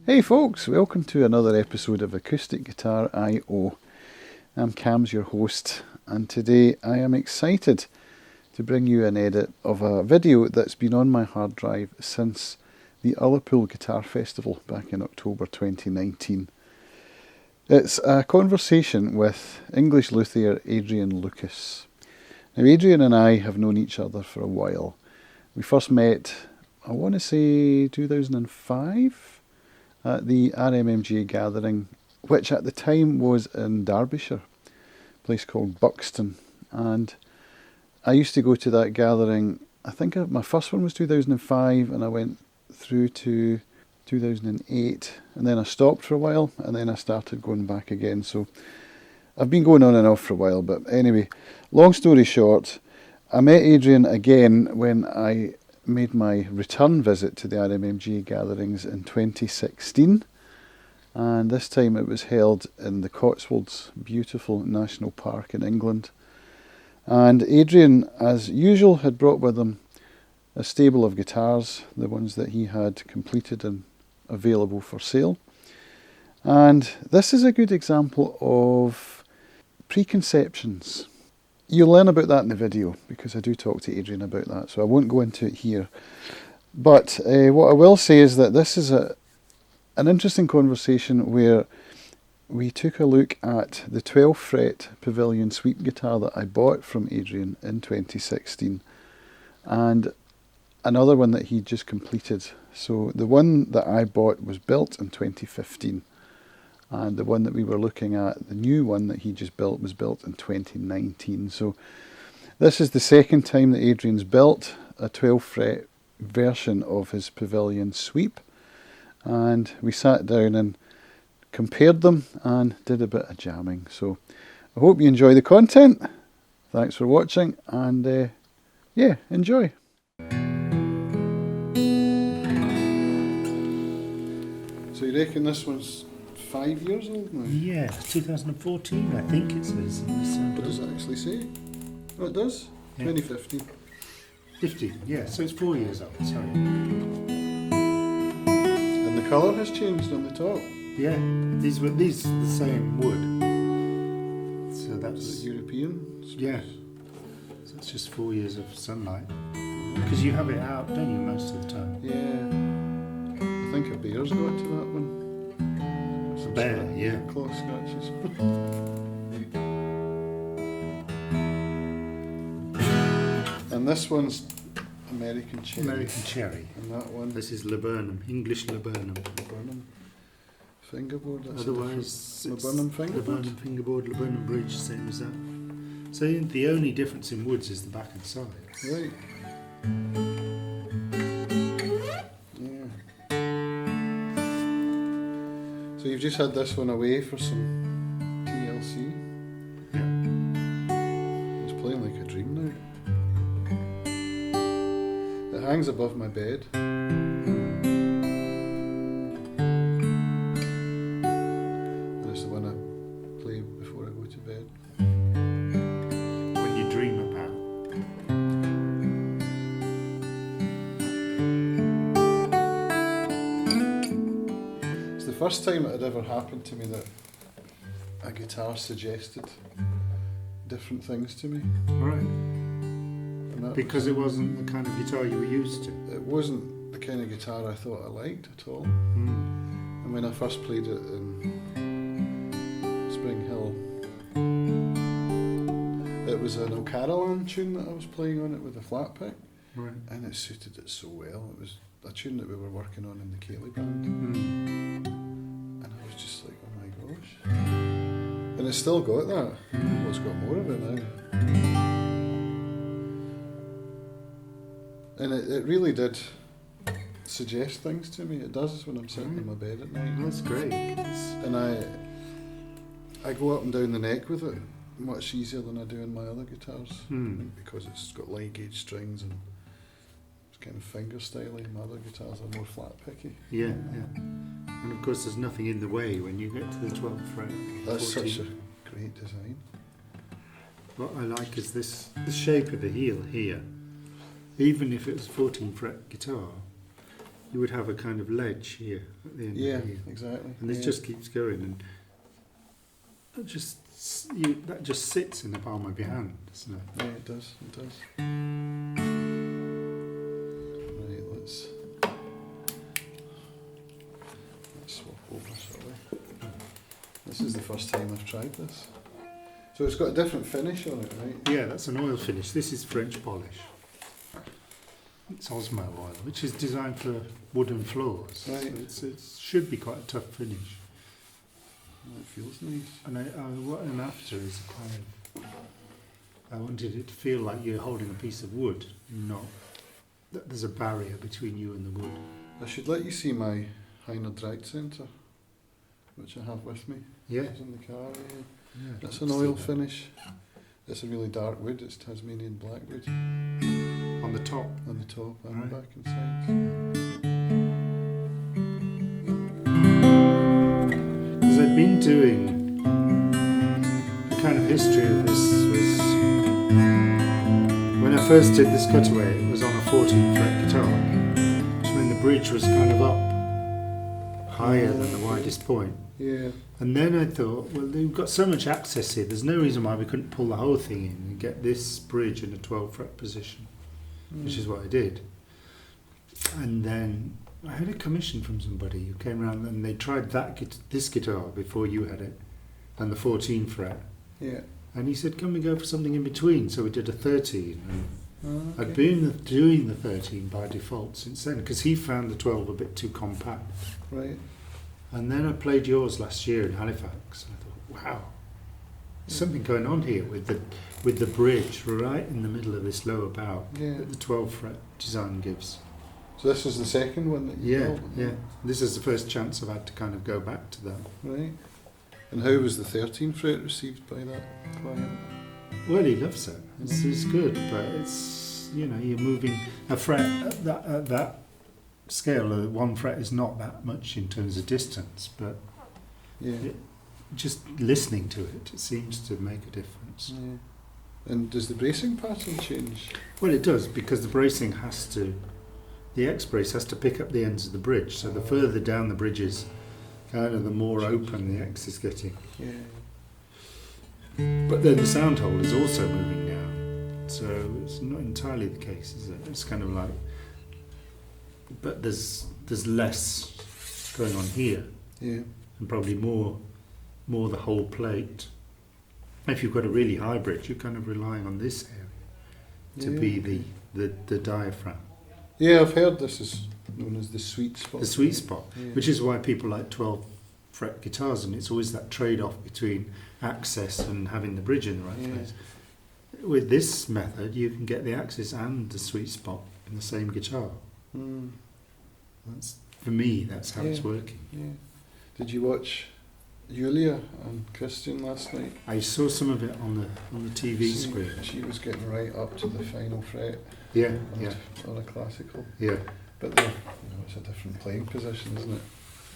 Hey folks, welcome to another episode of Acoustic Guitar I.O. I'm Cam's your host, and today I am excited to bring you an edit of a video that's been on my hard drive since the Ullapool Guitar Festival back in October 2019. It's a conversation with English luthier Adrian Lucas. Now Adrian and I have known each other for a while. We first met, I want to say 2005, at the RMMG gathering, which at the time was in Derbyshire, a place called Buxton. And I used to go to that gathering, I think my first one was 2005, and I went through to 2008, and then I stopped for a while, and then I started going back again. So I've been going on and off for a while, but anyway, long story short, I met Adrian again when I made my return visit to the RMMG gatherings in 2016, and this time it was held in the Cotswolds, beautiful national park in England. And Adrian, as usual, had brought with him a stable of guitars, the ones that he had completed and available for sale. And this is a good example of preconceptions. You'll learn about that in the video, because I do talk to Adrian about that, so I won't go into it here. But what I will say is that this is an interesting conversation where we took a look at the 12 fret Pavilion Sweep guitar that I bought from Adrian in 2016, and another one that he just completed. So the one that I bought was built in 2015. And the one that we were looking at, the new one that he just built, was built in 2019. So this is the second time that Adrian's built a 12 fret version of his Pavilion Sweep. And we sat down and compared them and did a bit of jamming. So I hope you enjoy the content. Thanks for watching, and yeah, enjoy. So you reckon this one's 5 years old now? Yeah, 2014 I think it says. What does it actually say? Oh, it does? Yeah. 2015. 15, yeah, so it's 4 years old, sorry. And the colour has changed on the top. Yeah, these are the same wood. So that's European? Yeah, so it's just 4 years of sunlight. Because you have it out, don't you, most of the time? Yeah. I think a bear's got to that one. Bear, yeah. Claw scratches. And this one's American Cherry. American Cherry. And that one. This is laburnum, English laburnum. Laburnum fingerboard. That's otherwise, laburnum fingerboard. Laburnum fingerboard, laburnum bridge, same as that. So the only difference in woods is the back and sides. Right. So you've just had this one away for some TLC. Yeah. It's playing like a dream now. It hangs above my bed. And it's the one I play before I go to bed. When you dream about. First time it had ever happened to me that a guitar suggested different things to me. Right. Because it wasn't the kind of guitar you were used to. It wasn't the kind of guitar I thought I liked at all. And when I first played it in Spring Hill, it was an O'Carolan tune that I was playing on it with a flat pick. Right. And it suited it so well. It was a tune that we were working on in the Cayley band. Just like, oh my gosh. And it's still got that. Well, it's got more of it now. And it really did suggest things to me. It does when I'm sitting in my bed at night. That's great. And I go up and down the neck with it much easier than I do in my other guitars. Because it's got light gauge strings and it's kind of finger styling. My other guitars are more flat picky. Yeah, yeah. And of course there's nothing in the way when you get to the 12th fret. That's 14. Such a great design. What I like is the shape of the heel here. Even if it was a 14 fret guitar, you would have a kind of ledge here at the end Yeah, of the heel. exactly. And this yeah. just keeps going, and that just sits in the palm of your hand, doesn't it? Yeah, it does. It does. Right, let's swap over, shall we? This is the first time I've tried this. So it's got a different finish on it, right? Yeah, that's an oil finish. This is French polish. It's Osmo oil, which is designed for wooden floors. Right. So it should be quite a tough finish. Oh, it feels nice. And what I'm after is kind of, I wanted it to feel like you're holding a piece of wood, not that there's a barrier between you and the wood. I should let you see my Heiner Drag Centre, which I have with me. Yeah. It's in the car. Yeah. Yeah, It's an oil finish. It's a really dark wood. It's Tasmanian blackwood. On the top. On the top and Right. back and sides. Because I'd been doing the kind of history of this was when I first did this cutaway, it was on a 14 fret guitar, which meant the bridge was kind of up higher than the widest point. Yeah. And then I thought, well, we've got so much access here, there's no reason why we couldn't pull the whole thing in and get this bridge in a 12 fret position, which is what I did. And then I had a commission from somebody who came around and they tried this guitar before you had it, and the 14 fret. Yeah. And he said, can we go for something in between? So we did a 13. And Oh, okay. I'd been doing the 13 by default since then, because he found the 12 a bit too compact. Right. And then I played yours last year in Halifax, and I thought, wow, there's something going on here with the bridge right in the middle of this lower bow Yeah. that the 12 fret design gives. So this is the second one that you Yeah, built? yeah. This is the first chance I've had to kind of go back to that. Right. And how was the 13 fret received by that client? Well, he loves it. It's good, but it's, you know, you're moving a fret at that scale. One fret is not that much in terms of distance, but Yeah. just listening to it, it seems to make a difference. Yeah. And does the bracing pattern change? Well, it does, because the bracing the X brace has to pick up the ends of the bridge, so the further down the bridge is, kind of the more open the X is getting. Yeah. But then the sound hole is also moving down, so it's not entirely the case, is it? It's kind of like, but there's less going on here, Yeah. and probably more the whole plate. If you've got a really high bridge, you're kind of relying on this area to Yeah, be the diaphragm, Yeah, I've heard this is known as the sweet spot. the sweet spot, Yeah. which is why people like 12 fret guitars, and it's always that trade-off between access and having the bridge in the right Yeah. place. With this method, you can get the axis and the sweet spot in the same guitar. Mm. For me, that's how it's Yeah. working. Yeah. Did you watch Julia and Christian last night? I saw some of it on the TV screen. She was getting right up to the final fret Yeah, on, yeah, on a classical. yeah. But the, it's a different playing position, isn't it?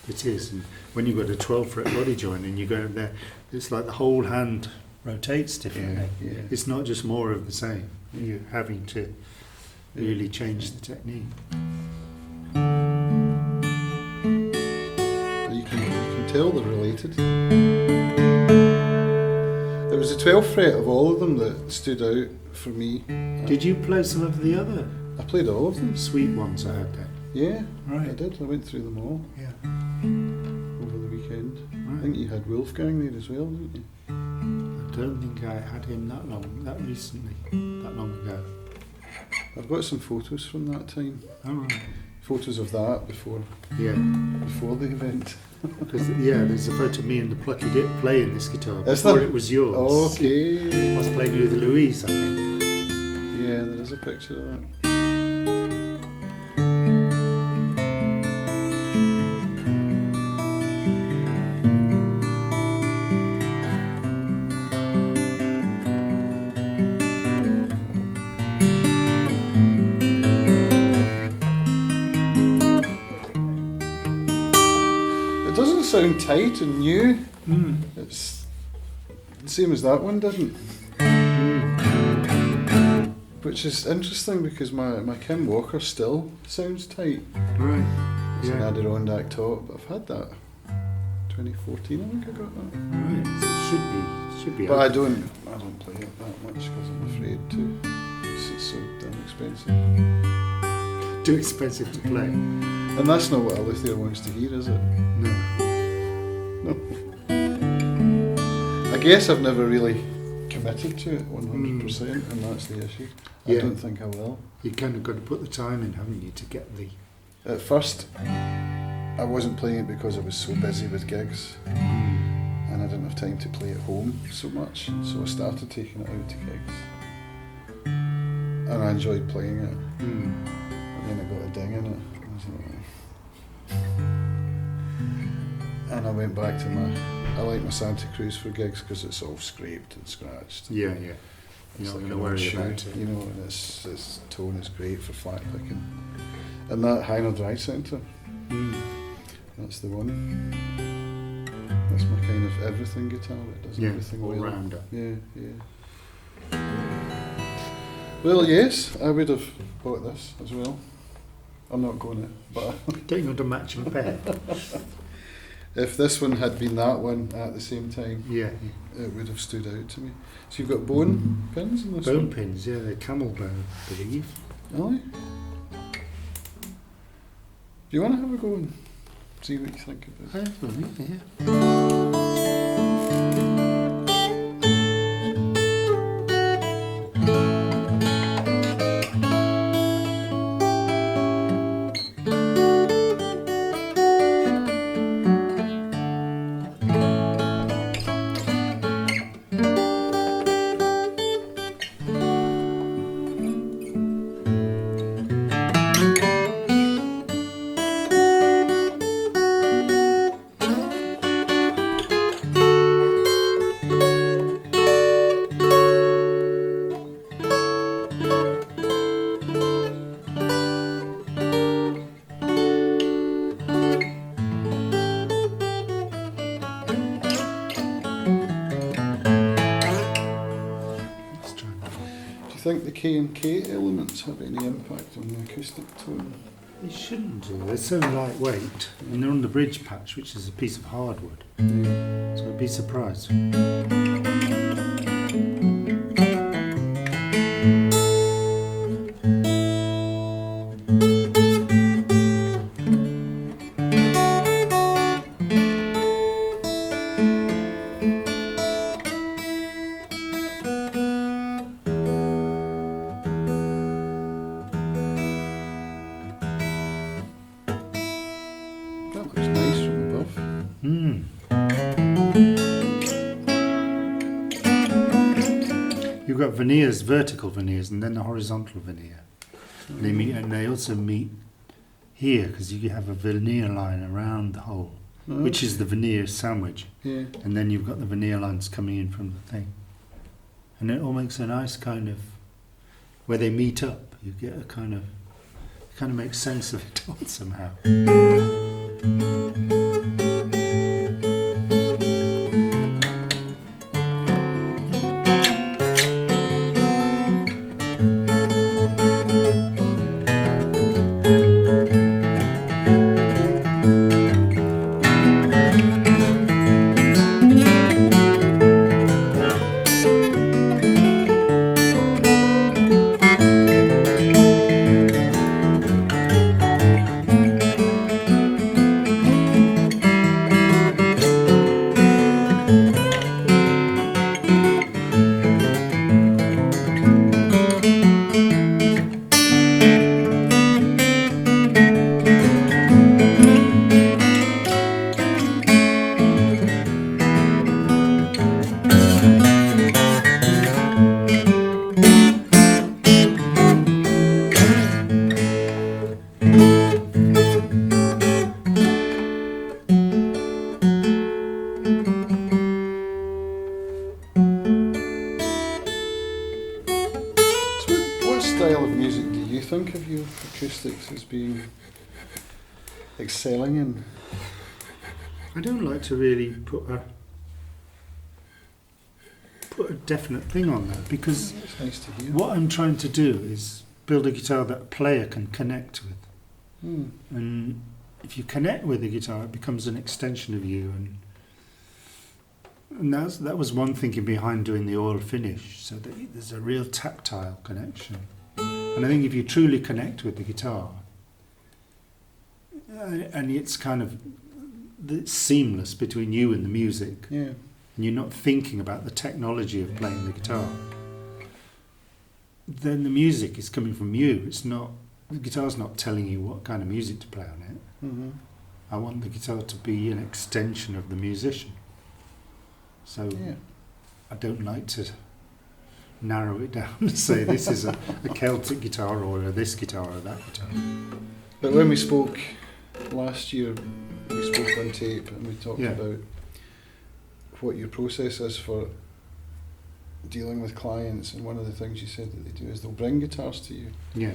It is. And when you've got a 12 fret body joint and you go in there, it's like the whole hand rotates differently. Yeah, yeah. It's not just more of the same. You're having to really change the technique. You can tell they're related. It was the 12th fret of all of them that stood out for me. Did you play some of the other I played all of them. sweet ones I had then? Yeah, I Right. did. I went through them all Yeah. over the weekend. I Right. think you had Wolfgang there as well, didn't you? I don't think I had him that long ago. I've got some photos from that time. All right. Photos of that before Yeah. the event. Because there's a photo of me and the Plucky Dip playing this guitar Is before there? it was yours. Okay. I was playing with Louise, I think. Yeah, there is a picture of that. It doesn't sound tight and new. It's the same as that one, doesn't. But Which is interesting because my Kim Walker still sounds tight. Right. It's an Yeah. Adirondack top, but I've had that 2014, I think I got that. Right. So it should be. But I okay. don't play it that much because I'm afraid to. It's so damn expensive. Too expensive to play. And that's not what a luthier wants to hear, is it? No. No. I guess I've never really committed to it 100%, and that's the issue. I Yeah. don't think I will. You kind of got to put the time in, haven't you, to get the. At first, I wasn't playing it because I was so busy with gigs, and I didn't have time to play at home so much, so I started taking it out to gigs. And I enjoyed playing it, and then I got a ding in it. I was like, and I went back to I like my Santa Cruz for gigs because it's all scraped and scratched. Yeah, yeah. It's You're not like going to an old worry shoe, about it. you know, and its tone is great for flat picking. And that Heiner Dry Centre, that's the one. That's my kind of everything guitar. It does everything all well. rounder. Yeah, yeah. Well, yes, I would have bought this as well. I'm not going to, but Don't you want a matching pair? if this one had been that one at the same time, Yeah. it would have stood out to me. So you've got bone pins in this Bone one? pins, yeah, they're camel bone, I believe. Aye. Do you want to have a go and see what you think of it? Yeah. Let's try. Do you think the K and K elements have any impact on the acoustic tone? They shouldn't do. They're so lightweight, and they're on the bridge patch, which is a piece of hardwood. Yeah. So I'd be surprised. That looks nice from above. You've got veneers, vertical veneers, and then the horizontal veneer. And they meet, and they also meet here because you have a veneer line around the hole, which is the veneer sandwich, Yeah. and then you've got the veneer lines coming in from the thing, and it all makes a nice kind of where they meet up. You get a kind of makes sense of it all somehow. So what style of music do you think of your acoustics as being excelling in? I don't like to really put a put a definite thing on that, because It's nice to hear. what I'm trying to do is build a guitar that a player can connect with. And if you connect with the guitar, it becomes an extension of you. And that was one thinking behind doing the oil finish, so that there's a real tactile connection. And I think if you truly connect with the guitar, and it's kind of it's seamless between you and the music, Yeah. and you're not thinking about the technology of playing the guitar, then the music is coming from you. It's not, the guitar's not telling you what kind of music to play on it. Mm-hmm. I want the guitar to be an extension of the musician. So Yeah. I don't like to narrow it down and say this is a Celtic guitar or this guitar or that guitar. But when we spoke last year, we spoke on tape and we talked Yeah. about what your process is for dealing with clients, and one of the things you said that they do is they'll bring guitars to you, Yeah,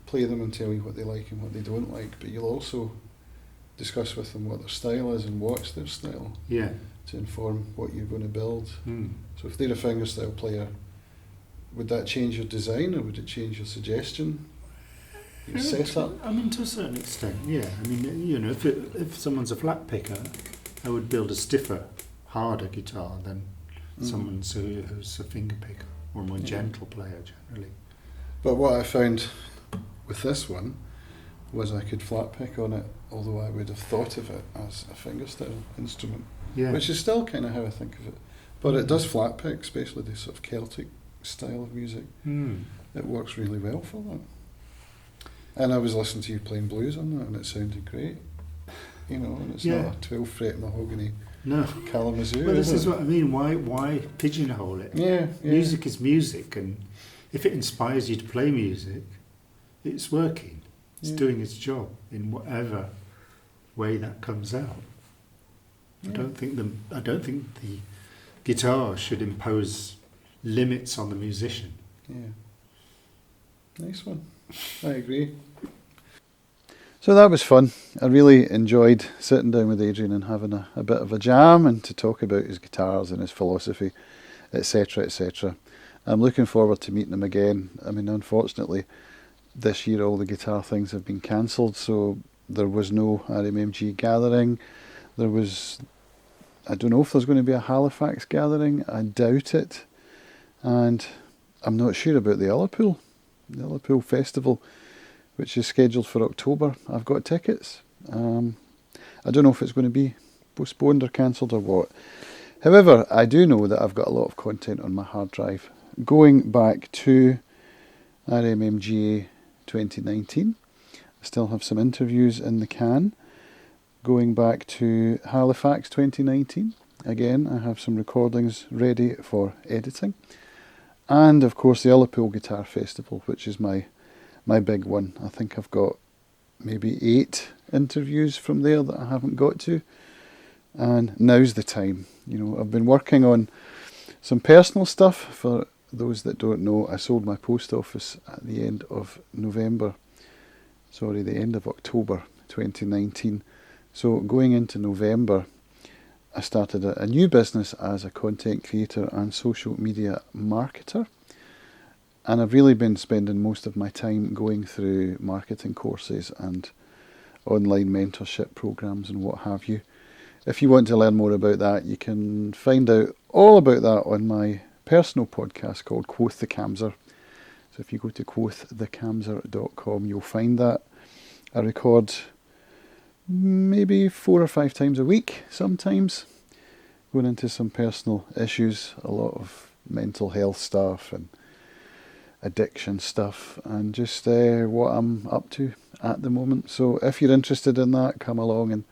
play them and tell you what they like and what they don't like, but you'll also discuss with them what their style is and what's their style yeah. to inform what you're going to build. Mm. So if they're a fingerstyle player, would that change your design or would it change your suggestion, your setup? I mean, to a certain extent, yeah. I mean, you know, if someone's a flat picker, I would build a stiffer, harder guitar than someone who's a finger picker or a more gentle player generally. But what I found with this one was I could flat pick on it, although I would have thought of it as a fingerstyle instrument, Yeah, which is still kind of how I think of it. But it does flat pick, especially the sort of Celtic style of music. It works really well for that. And I was listening to you playing blues on that, and it sounded great. You know, and it's not a 12 fret mahogany no. Kalamazoo. Well, this is it? what I mean. Why pigeonhole it? Yeah, yeah. Music is music, and if it inspires you to play music, it's working. It's doing its job in whatever way that comes out. Yeah. I don't think the guitar should impose limits on the musician. Yeah. Nice one. I agree. So that was fun. I really enjoyed sitting down with Adrian and having a bit of a jam and to talk about his guitars and his philosophy, etc., etc. I'm looking forward to meeting him again. I mean, unfortunately, this year all the guitar things have been cancelled, so there was no RMMG gathering. There was, I don't know if there's going to be a Halifax gathering. I doubt it. And I'm not sure about the Ullapool Festival, which is scheduled for October. I've got tickets. I don't know if it's going to be postponed or cancelled or what. However, I do know that I've got a lot of content on my hard drive going back to RMMGA 2019. I still have some interviews in the can. Going back to Halifax 2019. Again, I have some recordings ready for editing. And of course the Ullapool Guitar Festival, which is my big one. I think I've got maybe 8 interviews from there that I haven't got to. And now's the time. You know, I've been working on some personal stuff. For those that don't know, I sold my post office at the end of the end of October 2019. So going into November, I started a new business as a content creator and social media marketer. And I've really been spending most of my time going through marketing courses and online mentorship programs and what have you. If you want to learn more about that, you can find out all about that on my personal podcast called Quoth the Camser. So if you go to quothethecamser.com, you'll find that. I record maybe 4 or 5 times a week sometimes, going into some personal issues, a lot of mental health stuff and addiction stuff, and just what I'm up to at the moment. So if you're interested in that, come along and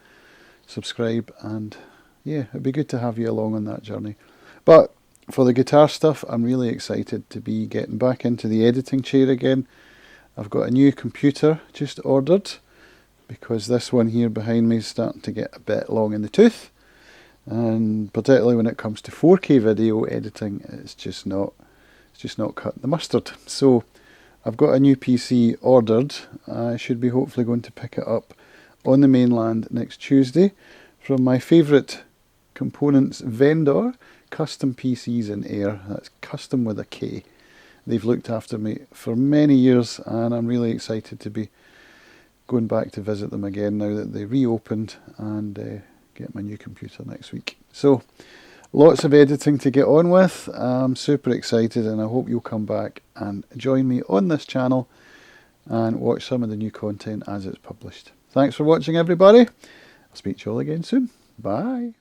subscribe, and yeah, it'd be good to have you along on that journey. But for the guitar stuff, I'm really excited to be getting back into the editing chair again. I've got a new computer just ordered, because this one here behind me is starting to get a bit long in the tooth, and particularly when it comes to 4K video editing, it's just not cut the mustard. So I've got a new PC ordered. I should be hopefully going to pick it up on the mainland next Tuesday from my favourite components vendor, Custom PCs in Ayr. That's custom with a K. They've looked after me for many years, and I'm really excited to be going back to visit them again now that they reopened, and get my new computer next week. So lots of editing to get on with. I'm super excited, and I hope you'll come back and join me on this channel and watch some of the new content as it's published. Thanks for watching, everybody. I'll speak to you all again soon. Bye.